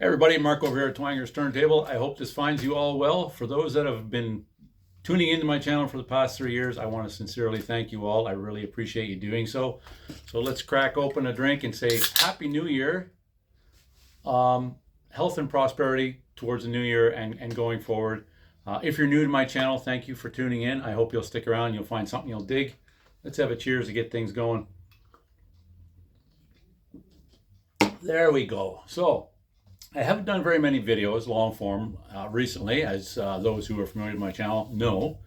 Hey everybody, Mark over here at Twanger's Turntable. I hope this finds you all well. For those that have been tuning into my channel for the past 3 years, I want to sincerely thank you all. I really appreciate you doing so. So let's crack open a drink and say Happy New Year. Health and prosperity towards the new year and going forward. If you're new to my channel, thank you for tuning in. I hope you'll stick around. You'll find something you'll dig. Let's have a cheers to get things going. There we go. So I haven't done very many videos, long form, recently, as those who are familiar with my channel know.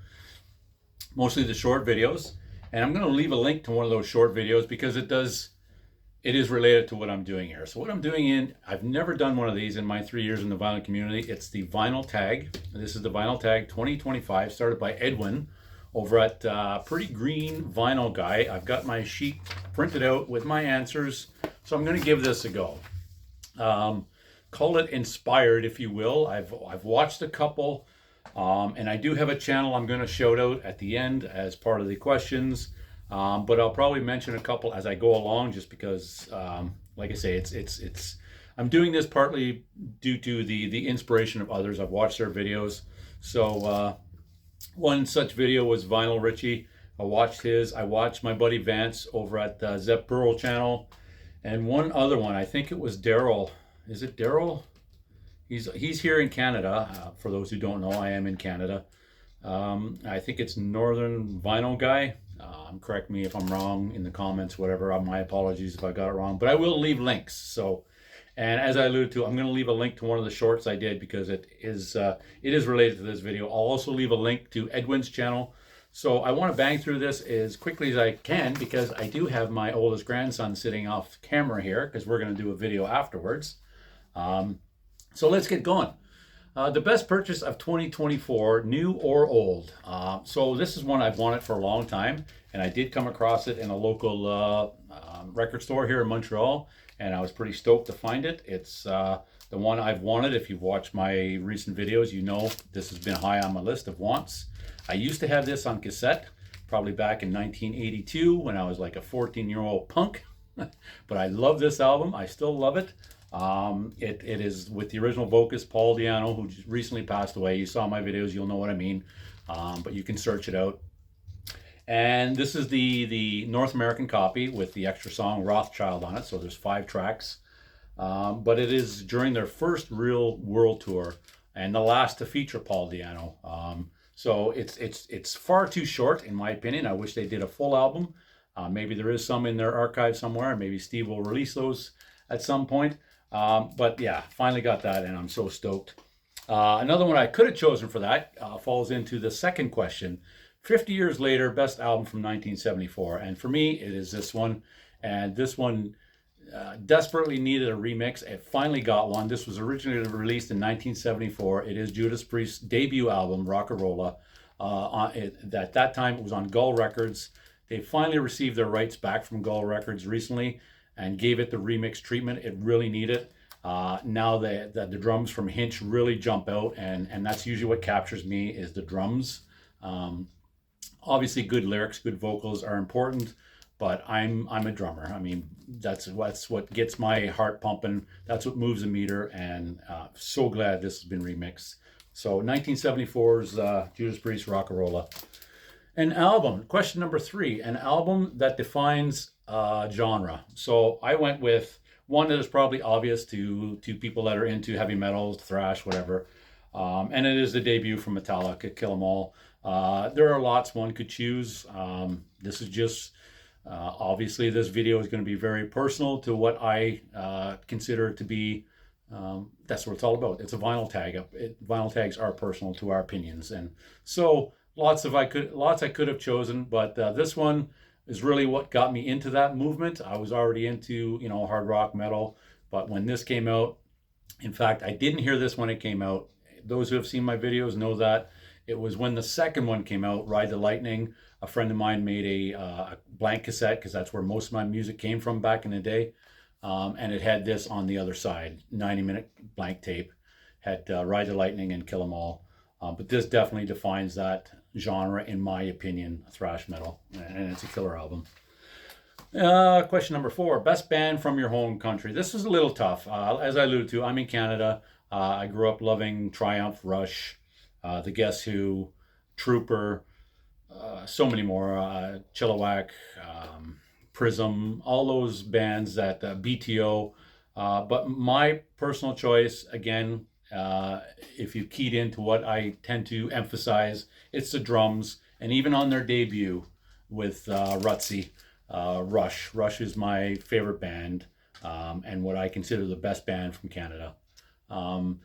Mostly the short videos. And I'm going to leave a link to one of those short videos because it is related to what I'm doing here. So what I'm doing I've never done one of these in my 3 years in the vinyl community. It's the Vinyl Tag. This is the Vinyl Tag 2025, started by Edwin over at Pretty Green Vinyl Guy. I've got my sheet printed out with my answers. So I'm going to give this a go. Call it inspired, if you will. I've watched a couple, and I do have a channel I'm going to shout out at the end as part of the questions, but I'll probably mention a couple as I go along, just because, like I say, I'm doing this partly due to the inspiration of others. I've watched their videos. So one such video was Vinyl Richie. I watched his. I watched my buddy Vance over at Zep Pearl channel, and one other one. I think it was Daryl. Is it Daryl? He's here in Canada. For those who don't know, I am in Canada. I think it's Northern Vinyl Guy. Correct me if I'm wrong in the comments, whatever. My apologies if I got it wrong. But I will leave links. So, and as I alluded to, I'm going to leave a link to one of the shorts I did because it is related to this video. I'll also leave a link to Edwin's channel. So I want to bang through this as quickly as I can because I do have my oldest grandson sitting off camera here because we're going to do a video afterwards. So let's get going. The best purchase of 2024, new or old. So this is one I've wanted for a long time, and I did come across it in a local record store here in Montreal, and I was pretty stoked to find it. It's the one I've wanted. If you've watched my recent videos, you know this has been high on my list of wants. I used to have this on cassette, probably back in 1982 when I was like a 14-year-old punk, but I love this album. I still love it. It is with the original vocalist Paul Di'Anno, who just recently passed away. You saw my videos, you'll know what I mean, but you can search it out. And this is the North American copy with the extra song Rothschild on it, so there's 5 tracks. But it is during their first real world tour and the last to feature Paul Di'Anno. So it's far too short, in my opinion. I wish they did a full album. Maybe there is some in their archive somewhere. Maybe Steve will release those at some point. But yeah, finally got that, and I'm so stoked. Another one I could have chosen for that falls into the second question. 50 years later, best album from 1974. And for me, it is this one. And this one desperately needed a remix. It finally got one. This was originally released in 1974. It is Judas Priest's debut album, Rock-A-Rolla. At that time, it was on Gull Records. They finally received their rights back from Gull Records recently and gave it the remix treatment it really needed. Now the drums from Hinch really jump out, and that's usually what captures me is the drums. Obviously, good lyrics, good vocals are important, but I'm a drummer. I mean, that's what gets my heart pumping. That's what moves the meter, and so glad this has been remixed. So 1974's Judas Priest Rock-A-Rolla. An album, question number 3, an album that defines genre. So I went with one that is probably obvious to people that are into heavy metal, thrash, whatever. And it is the debut from Metallica, Kill 'Em All. There are lots one could choose. This is just, obviously this video is going to be very personal to what I consider to be, that's what it's all about. It's a vinyl tag. Vinyl tags are personal to our opinions. And so lots I could have chosen, but this one is really what got me into that movement. I was already into, hard rock metal, but when this came out, in fact, I didn't hear this when it came out. Those who have seen my videos know that. It was when the second one came out, Ride the Lightning. A friend of mine made a blank cassette because that's where most of my music came from back in the day. And it had this on the other side, 90-minute blank tape. Had Ride the Lightning and Kill 'Em All. But this definitely defines that genre, in my opinion, thrash metal. And it's a killer album. Question number 4. Best band from your home country. This is a little tough. As I alluded to, I'm in Canada. I grew up loving Triumph, Rush, The Guess Who, Trooper, so many more. Chilliwack, Prism, all those bands that BTO. But my personal choice, again, if you keyed into what I tend to emphasize, it's the drums. And even on their debut with Rutsy, Rush. Rush is my favorite band, and what I consider the best band from Canada. Um,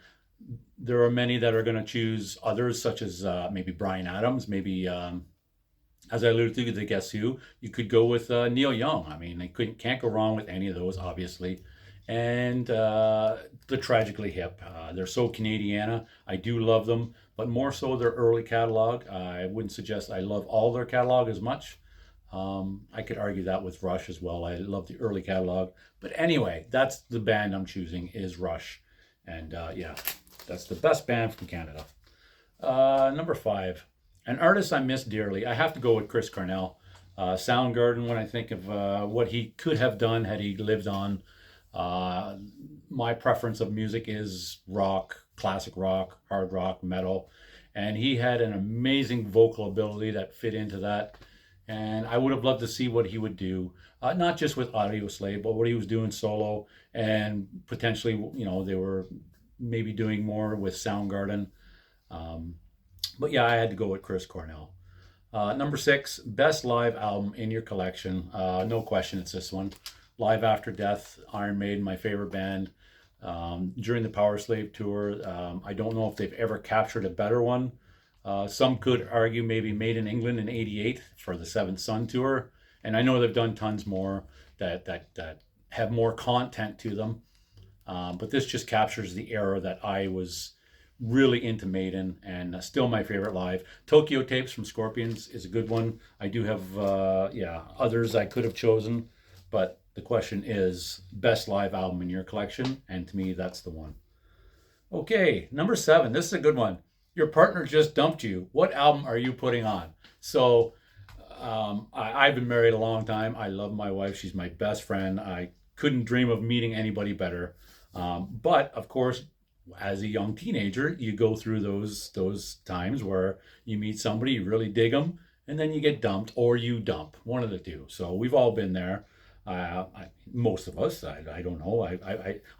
there are many that are going to choose others, such as maybe Brian Adams, maybe as I alluded to, the Guess Who. You could go with Neil Young. I mean, they can't go wrong with any of those, obviously. And the Tragically Hip. They're so Canadiana. I do love them, but more so their early catalog. I wouldn't suggest I love all their catalog as much. I could argue that with Rush as well. I love the early catalog. But anyway, that's the band I'm choosing is Rush. And yeah, that's the best band from Canada. Number 5, an artist I miss dearly. I have to go with Chris Cornell. Soundgarden, when I think of what he could have done had he lived on. Uh, my preference of music is rock, classic rock, hard rock, metal. And he had an amazing vocal ability that fit into that. And I would have loved to see what he would do, not just with Audioslave, but what he was doing solo, and potentially, they were maybe doing more with Soundgarden. Um, but yeah, I had to go with Chris Cornell. Number 6, best live album in your collection. No question, it's this one. Live After Death, Iron Maiden, my favorite band. During the Power Slave tour, I don't know if they've ever captured a better one. Some could argue maybe Made in England in '88 for the Seventh Son tour, and I know they've done tons more that have more content to them. But this just captures the era that I was really into Maiden, and still my favorite live. Tokyo Tapes from Scorpions is a good one. I do have others I could have chosen, but the question is best live album in your collection, and to me that's the one. Okay, number 7. This is a good one. Your partner just dumped you. What album are you putting on? So, I've been married a long time. I love my wife. She's my best friend. I couldn't dream of meeting anybody better. But of course, as a young teenager, you go through those times where you meet somebody, you really dig them, and then you get dumped or you dump. One of the two. So we've all been there. Most of us. I don't know.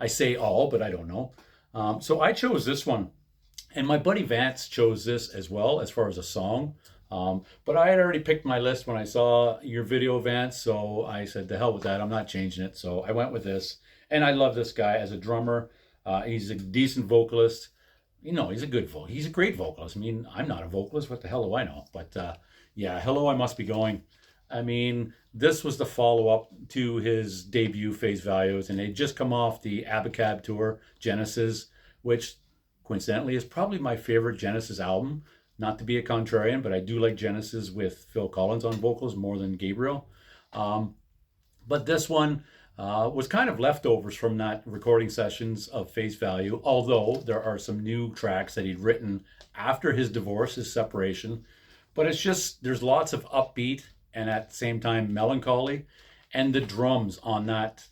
I say all, but I don't know. So I chose this one. And my buddy Vance chose this as well as far as a song. But I had already picked my list when I saw your video, Vance. So I said, the hell with that. I'm not changing it. So I went with this. And I love this guy as a drummer. He's a decent vocalist. He's a he's a great vocalist. I mean, I'm not a vocalist. What the hell do I know? But yeah, Hello, I Must Be Going. I mean, this was the follow-up to his debut, Face Values. And they'd just come off the Abacab tour, Genesis, which coincidentally is probably my favorite Genesis album. Not to be a contrarian, but I do like Genesis with Phil Collins on vocals more than Gabriel. But this one was kind of leftovers from that recording sessions of Face Value, although there are some new tracks that he'd written after his divorce, his separation. But it's just, there's lots of upbeat and at the same time melancholy. And the drums on that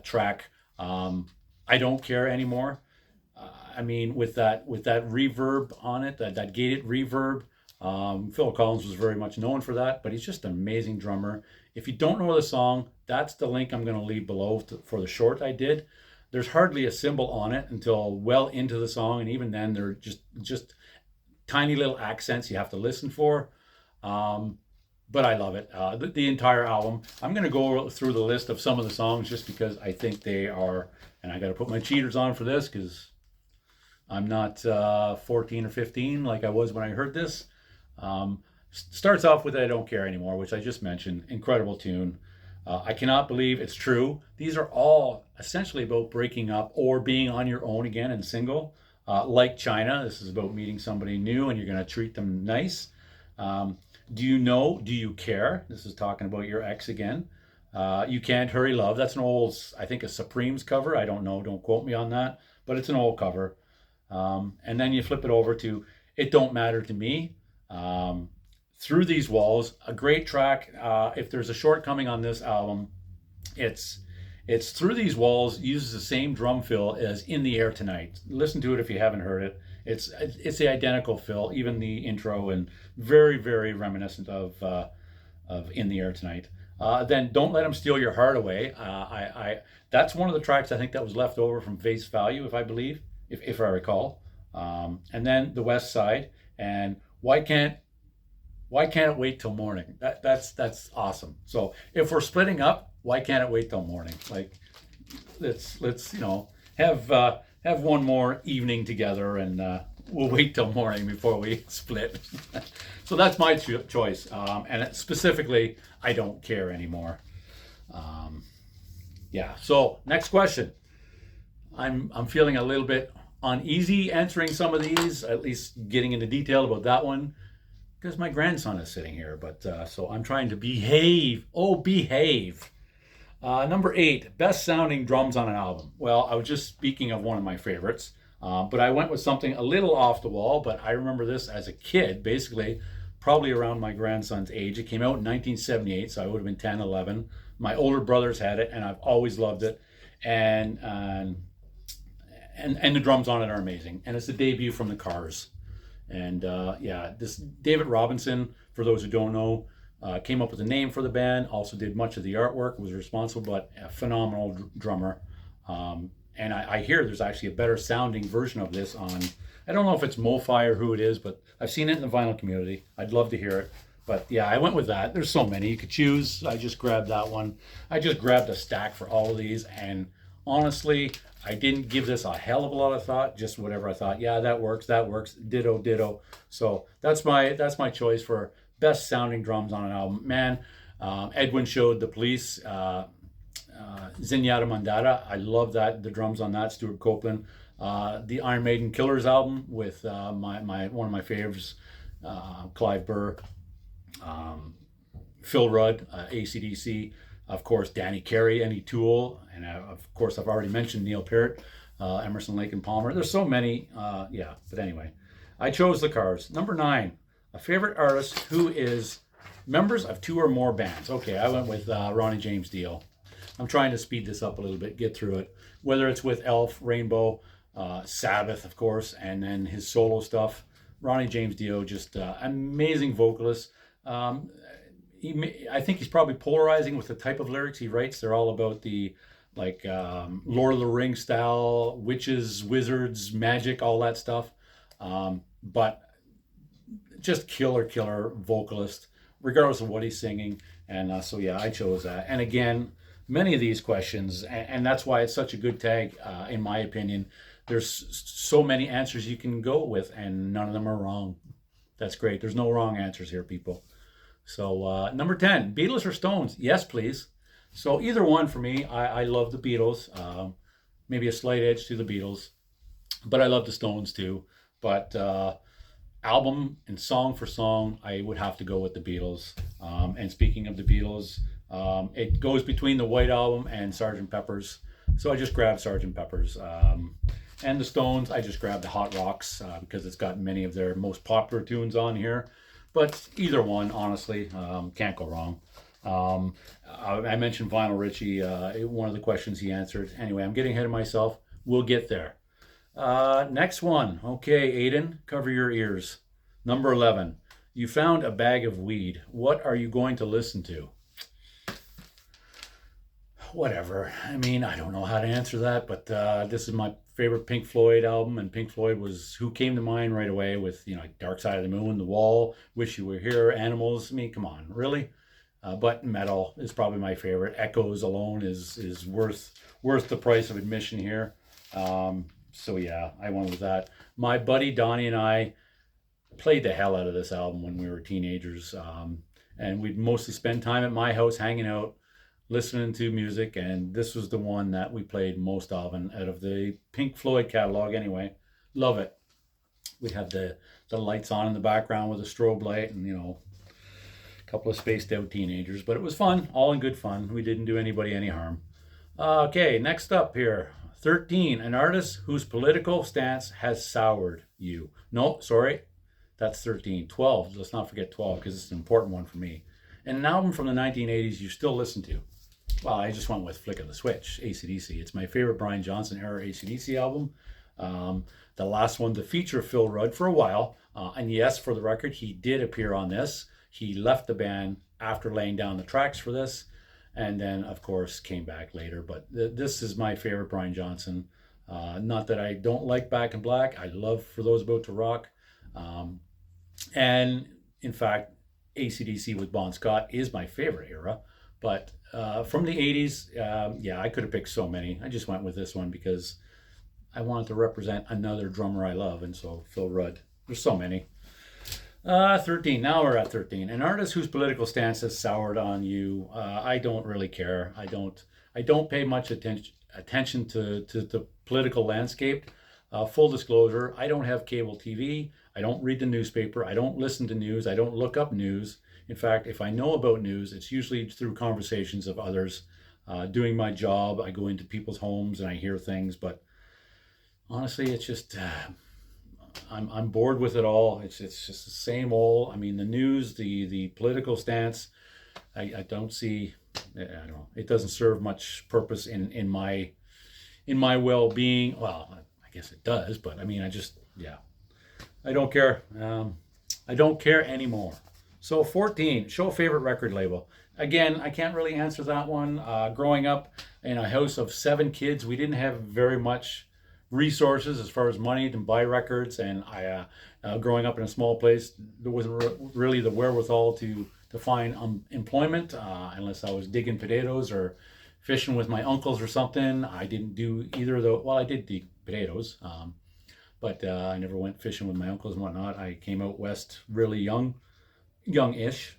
track, I Don't Care Anymore. I mean, with that reverb on it, that gated reverb, Phil Collins was very much known for that, but he's just an amazing drummer. If you don't know the song, that's the link I'm going to leave below for the short I did. There's hardly a cymbal on it until well into the song, and even then they're just tiny little accents you have to listen for. But I love it. The entire album. I'm going to go through the list of some of the songs just because I think they are, and I got to put my cheaters on for this because I'm not 14 or 15 like I was when I heard this. Starts off with I Don't Care Anymore, which I just mentioned. Incredible tune. I cannot believe it's true. These are all essentially about breaking up or being on your own again and single. Like China, this is about meeting somebody new and you're going to treat them nice. Do you know? Do you care? This is talking about your ex again. You Can't Hurry Love. That's an old, I think, a Supremes cover. I don't know. Don't quote me on that. But it's an old cover. And then you flip it over to It Don't Matter to Me. Through These Walls, a great track. If there's a shortcoming on this album, it's Through These Walls uses the same drum fill as In the Air Tonight. Listen to it if you haven't heard it. It's the identical fill, even the intro, and very, very reminiscent of In the Air Tonight. Then Don't Let 'Em Steal Your Heart Away. That's one of the tracks I think that was left over from Face Value, if I recall. And then The West Side and Why Can't It Wait Till Morning? That's awesome. So if we're splitting up, why can't it wait till morning? Like, let's have one more evening together, and we'll wait till morning before we split. So that's my choice, and specifically, I don't care anymore. Yeah. So next question. I'm feeling a little bit uneasy answering some of these, at least getting into detail about that one, because my grandson is sitting here. But so I'm trying to behave. Oh, behave. Number 8, best sounding drums on an album. Well, I was just speaking of one of my favorites, but I went with something a little off the wall, but I remember this as a kid, basically, probably around my grandson's age. It came out in 1978, so I would have been 10, 11. My older brothers had it, and I've always loved it. And the drums on it are amazing. And it's the debut from the Cars. And yeah, this David Robinson, for those who don't know, came up with a name for the band, also did much of the artwork, was responsible, but a phenomenal drummer. And I hear there's actually a better sounding version of this on, I don't know if it's MoFi or who it is, but I've seen it in the vinyl community. I'd love to hear it. But yeah, I went with that. There's so many you could choose. I just grabbed that one. I just grabbed a stack for all of these, and honestly, I didn't give this a hell of a lot of thought, just whatever I thought. Yeah, that works, ditto, ditto. So that's my choice for best sounding drums on an album. Man, Edwin showed The Police, Zenyatta Mondatta. I love that, the drums on that, Stuart Copeland. The Iron Maiden Killers album with one of my favorites, Clive Burr, Phil Rudd, AC/DC. Of course, Danny Carey, Any Tool, and of course, I've already mentioned Neil Peart, Emerson, Lake and Palmer. There's so many, yeah. But anyway, I chose the Cars. Number 9, a favorite artist who is members of 2 or more bands. Okay, I went with Ronnie James Dio. I'm trying to speed this up a little bit, get through it. Whether it's with Elf, Rainbow, Sabbath, of course, and then his solo stuff. Ronnie James Dio, just amazing vocalist. I think he's probably polarizing with the type of lyrics he writes. They're all about the Lord of the Rings style, witches, wizards, magic, all that stuff. But just killer vocalist, regardless of what he's singing. And so yeah, I chose that. And again, many of these questions, and that's why it's such a good tag, in my opinion. There's so many answers you can go with, and none of them are wrong. That's great. There's no wrong answers here, people. So number 10, Beatles or Stones? Yes, please. So either one for me. I love the Beatles. Maybe a slight edge to the Beatles, but I love the Stones too. But album and song for song, I would have to go with the Beatles. And speaking of the Beatles, it goes between the White Album and Sgt. Pepper's. So I just grabbed Sgt. Pepper's. And the Stones, I just grabbed the Hot Rocks because it's got many of their most popular tunes on here. But either one, honestly, can't go wrong. I mentioned Vinyl Richie, one of the questions he answered. Anyway, I'm getting ahead of myself. We'll get there. Next one. Okay, Aiden, cover your ears. Number 11. You found a bag of weed. What are you going to listen to? Whatever. I mean, I don't know how to answer that, but this is my favorite Pink Floyd album, and Pink Floyd was who came to mind right away with, Dark Side of the Moon, The Wall, Wish You Were Here, Animals. I mean, come on, really? But metal is probably my favorite. Echoes alone is worth the price of admission here. So yeah, I went with that. My buddy Donnie and I played the hell out of this album when we were teenagers, and we'd mostly spend time at my house hanging out, listening to music, and this was the one that we played most often out of the Pink Floyd catalog anyway. Love it. We'd have the lights on in the background with a strobe light, and a couple of spaced out teenagers, but it was fun, all in good fun. We didn't do anybody any harm. Okay, next up here, 13, an artist whose political stance has soured you. No, sorry, That's 13. 12, let's not forget 12 because it's an important one for me. And an album from the 1980s you still listen to. Well, I just went with Flick of the Switch, AC/DC. It's my favorite Brian Johnson era AC/DC album. The last one to feature Phil Rudd for a while. And yes, for the record, he did appear on this. He left the band after laying down the tracks for this. And then, of course, came back later. But this is my favorite Brian Johnson. Not that I don't like Back in Black. I love For Those About to Rock. And in fact, AC/DC with Bon Scott is my favorite era. But from the 80s, yeah, I could have picked so many. I just went with this one because I wanted to represent another drummer I love. And so Phil Rudd. There's so many. 13. Now we're at 13. An artist whose political stance has soured on you. I don't really care. I don't pay much attention to the political landscape. Full disclosure, I don't have cable TV. I don't read the newspaper. I don't listen to news. I don't look up news. In fact, if I know about news, it's usually through conversations of others. Doing my job, I go into people's homes and I hear things. But honestly, it's just I'm bored with it all. It's just the same old. I mean, the news, the political stance. I don't see. I don't know. It doesn't serve much purpose in my well-being. Well, I guess it does, but I mean, I don't care. I don't care anymore. So 14, show favorite record label. Again, I can't really answer that one. Growing up in a house of 7 kids, we didn't have very much resources as far as money to buy records, and growing up in a small place, there wasn't really the wherewithal to find employment unless I was digging potatoes or fishing with my uncles or something. I didn't do either of those. Well, I did dig potatoes, but I never went fishing with my uncles and whatnot. I came out west really youngish.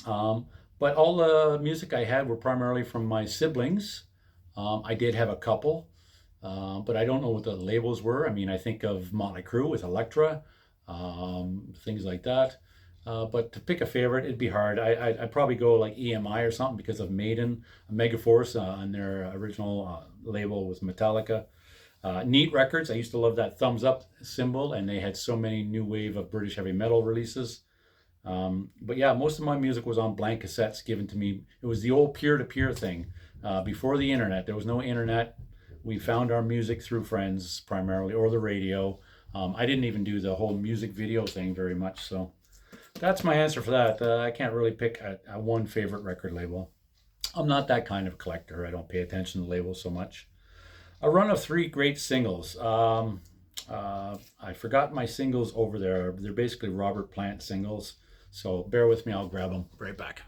But all the music I had were primarily from my siblings. I did have a couple, but I don't know what the labels were. I mean, I think of Motley Crue with Elektra, things like that. But to pick a favorite, it'd be hard. I'd probably go like EMI or something because of Maiden, Megaforce on their original label was Metallica. Neat Records, I used to love that thumbs up symbol, and they had so many new wave of British heavy metal releases. But yeah, most of my music was on blank cassettes given to me. It was the old peer-to-peer thing. Before the internet, there was no internet. We found our music through friends primarily, or the radio. I didn't even do the whole music video thing very much, so that's my answer for that. I can't really pick a one favorite record label. I'm not that kind of collector. I don't pay attention to labels so much. A run of 3 great singles. I forgot my singles over there. They're basically Robert Plant singles. So bear with me, I'll grab them right back.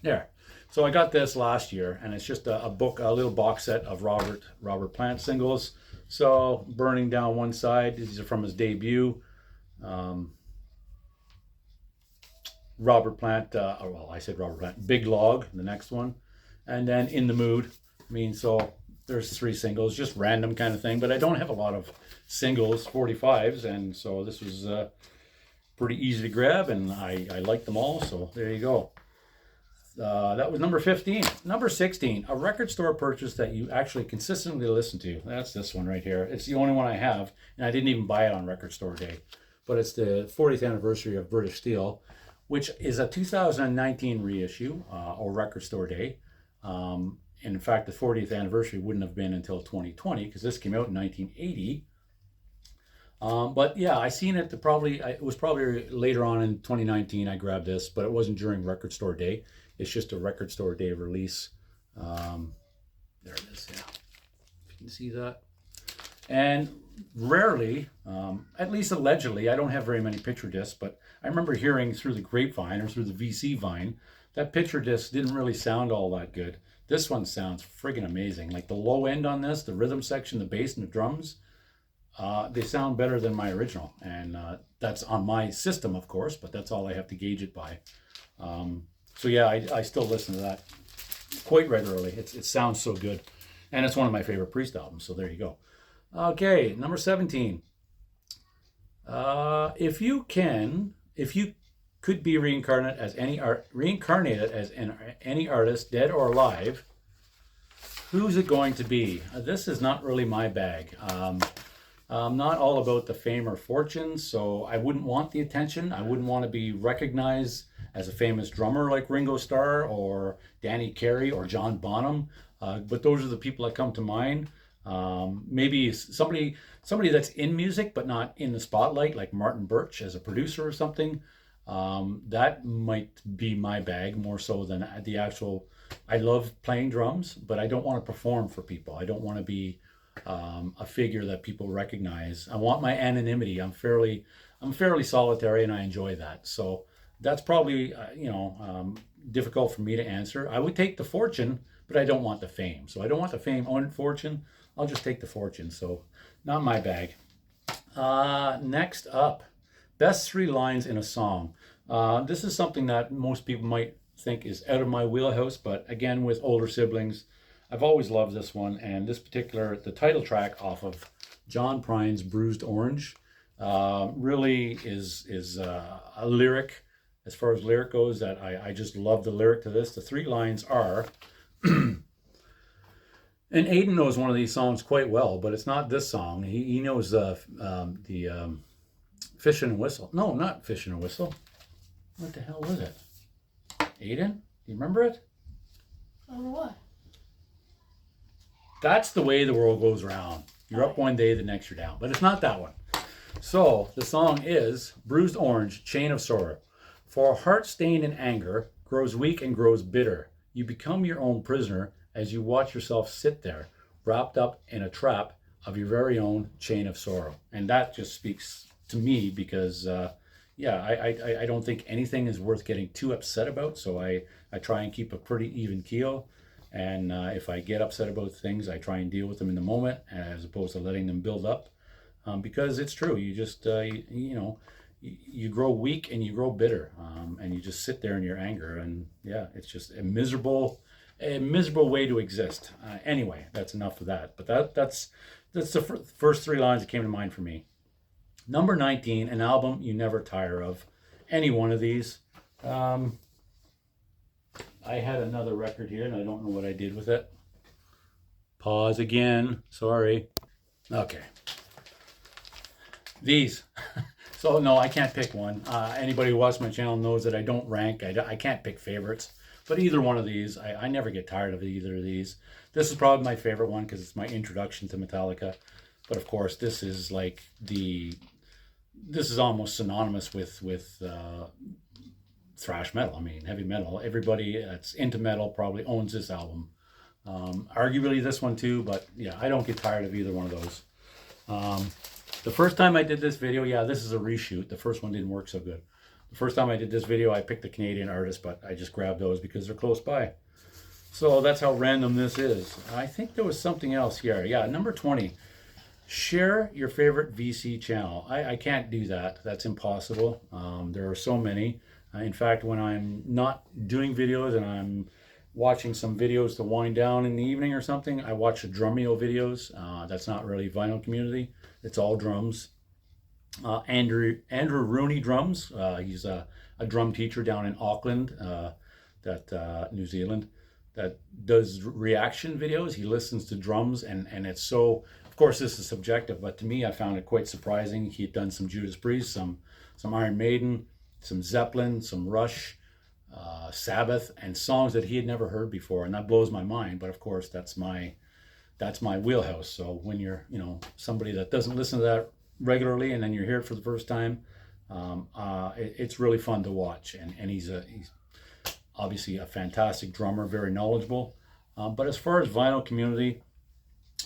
There. So I got this last year, and it's just a little box set of Robert Plant singles. So Burning Down one side, these are from his debut. Robert Plant, I said Robert Plant, Big Log, the next one. And then In the Mood. I mean, so there's 3 singles, just random kind of thing. But I don't have a lot of singles, 45s, and so this was pretty easy to grab, and I like them all, so there you go. That was number 15. Number 16, a record store purchase that you actually consistently listen to. That's this one right here. It's the only one I have, and I didn't even buy it on Record Store Day. But it's the 40th anniversary of British Steel, which is a 2019 reissue, or Record Store Day. And in fact, the 40th anniversary wouldn't have been until 2020, because this came out in 1980. But yeah, I seen it it was probably later on in 2019 I grabbed this, but it wasn't during Record Store Day. It's just a Record Store Day release. There it is, yeah. If you can see that. And rarely, at least allegedly, I don't have very many picture discs, but I remember hearing through the grapevine or through the VC vine that picture disc didn't really sound all that good. This one sounds friggin' amazing. Like the low end on this, the rhythm section, the bass and the drums, they sound better than my original, and that's on my system, of course, but that's all I have to gauge it by. So yeah, I still listen to that quite regularly. It sounds so good, and it's one of my favorite Priest albums, so there you go. Okay, number 17. If you could be reincarnated as any artist, dead or alive, who's it going to be? This is not really my bag. I'm not all about the fame or fortune, so I wouldn't want the attention. I wouldn't want to be recognized as a famous drummer like Ringo Starr or Danny Carey or John Bonham. But those are the people that come to mind. Maybe somebody that's in music but not in the spotlight, like Martin Birch as a producer or something. That might be my bag more so than the actual. I love playing drums, but I don't want to perform for people. I don't want to be a figure that people recognize. I want my anonymity. I'm fairly solitary, and I enjoy that. So that's probably difficult for me to answer. I would take the fortune, but I don't want the fame. So I don't want the fame or fortune. I'll just take the fortune. So not my bag. Next up, best 3 lines in a song. This is something that most people might think is out of my wheelhouse, but again, with older siblings, I've always loved this one. And this particular, the title track off of John Prine's Bruised Orange, really is a lyric, as far as lyric goes, that I just love the lyric to this. The 3 lines are, and Aiden knows one of these songs quite well, but it's not this song. He knows the Fish and Whistle. No, not Fish and Whistle. What the hell was it? Aiden, do you remember it? What? That's The Way the World Goes Round. You're up one day, the next you're down. But it's not that one. So the song is Bruised Orange, Chain of Sorrow. For a heart stained in anger grows weak and grows bitter. You become your own prisoner as you watch yourself sit there, wrapped up in a trap of your very own chain of sorrow. And that just speaks to me because, I don't think anything is worth getting too upset about. So I try and keep a pretty even keel. And if I get upset about things, I try and deal with them in the moment as opposed to letting them build up. Because it's true, you just, you grow weak and you grow bitter, and you just sit there in your anger. And yeah, it's just a miserable way to exist. Anyway, that's enough of that. But that's the first 3 lines that came to mind for me. Number 19, an album you never tire of. Any one of these. I had another record here and I don't know what I did with it. Pause again. Sorry. Okay. These. So no, I can't pick one. Anybody who watches my channel knows that I don't rank. I can't pick favorites. But either one of these, I never get tired of either of these. This is probably my favorite one because it's my introduction to Metallica. But of course, this is like this is almost synonymous with thrash metal. I mean, heavy metal. Everybody that's into metal probably owns this album. Arguably this one too, but yeah, I don't get tired of either one of those. The first time I did this video, yeah, this is a reshoot. The first one didn't work so good. The first time I did this video, I picked a Canadian artist, but I just grabbed those because they're close by. So that's how random this is. I think there was something else here. Yeah, number 20. Share your favorite VC channel. I can't do that. That's impossible. There are so many. In fact, when I'm not doing videos and I'm watching some videos to wind down in the evening or something, I watch the Drumeo videos. That's not really Vinyl Community. It's all drums. Andrew Rooney drums. He's a drum teacher down in Auckland, New Zealand, that does reaction videos. He listens to drums and it's so, of course this is subjective, but to me I found it quite surprising. He had done some Judas Priest, some Iron Maiden, some Zeppelin, some Rush, Sabbath, and songs that he had never heard before, and that blows my mind. But of course that's my wheelhouse. So when you're somebody that doesn't listen to that regularly and then you hear it for the first time, it's really fun to watch. And he's obviously a fantastic drummer, very knowledgeable. But as far as Vinyl Community,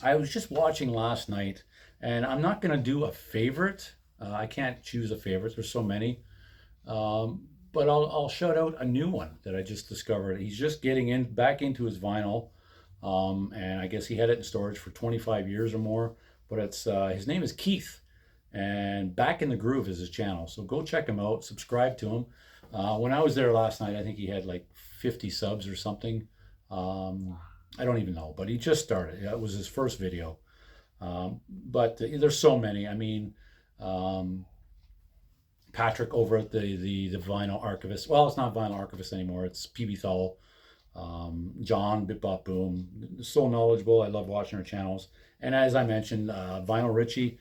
I was just watching last night, and I'm not going to do a favorite. I can't choose a favorite. There's so many. But I'll shout out a new one that I just discovered. He's just getting back into his vinyl. And I guess he had it in storage for 25 years or more. But it's his name is Keith. And Back in the Groove is his channel. So go check him out. Subscribe to him. When I was there last night, I think he had like 50 subs or something. I don't even know. But he just started. That was his first video. But there's so many. I mean, Patrick over at the Vinyl Archivist. Well, it's not Vinyl Archivist anymore. It's PB Thal. John, Bip Bop Boom. So knowledgeable. I love watching her channels. And as I mentioned, Vinyl Richie.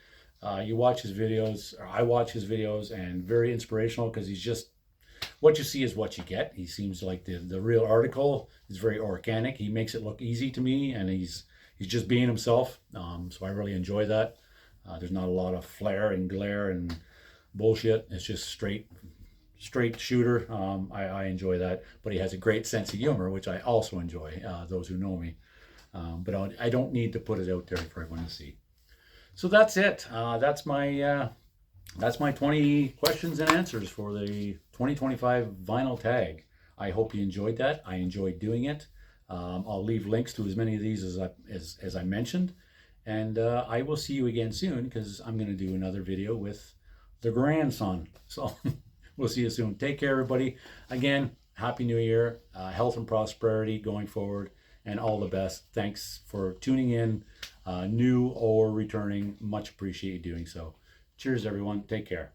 You watch his videos, or I watch his videos, and very inspirational because he's just what you see is what you get. He seems like the real article is very organic. He makes it look easy to me, and he's just being himself. So I really enjoy that. There's not a lot of flare and glare and bullshit. It's just straight shooter. I enjoy that, but he has a great sense of humor, which I also enjoy. Those who know me, but I don't need to put it out there for everyone to see. So that's it. That's my 20 questions and answers for the 2025 vinyl tag. I hope you enjoyed that. I enjoyed doing it. I'll leave links to as many of these as I mentioned, and I will see you again soon because I'm going to do another video with the grandson. So we'll see you soon. Take care, everybody. Again, Happy New Year, health and prosperity going forward, and all the best. Thanks for tuning in, new or returning. Much appreciate you doing so. Cheers, everyone. Take care.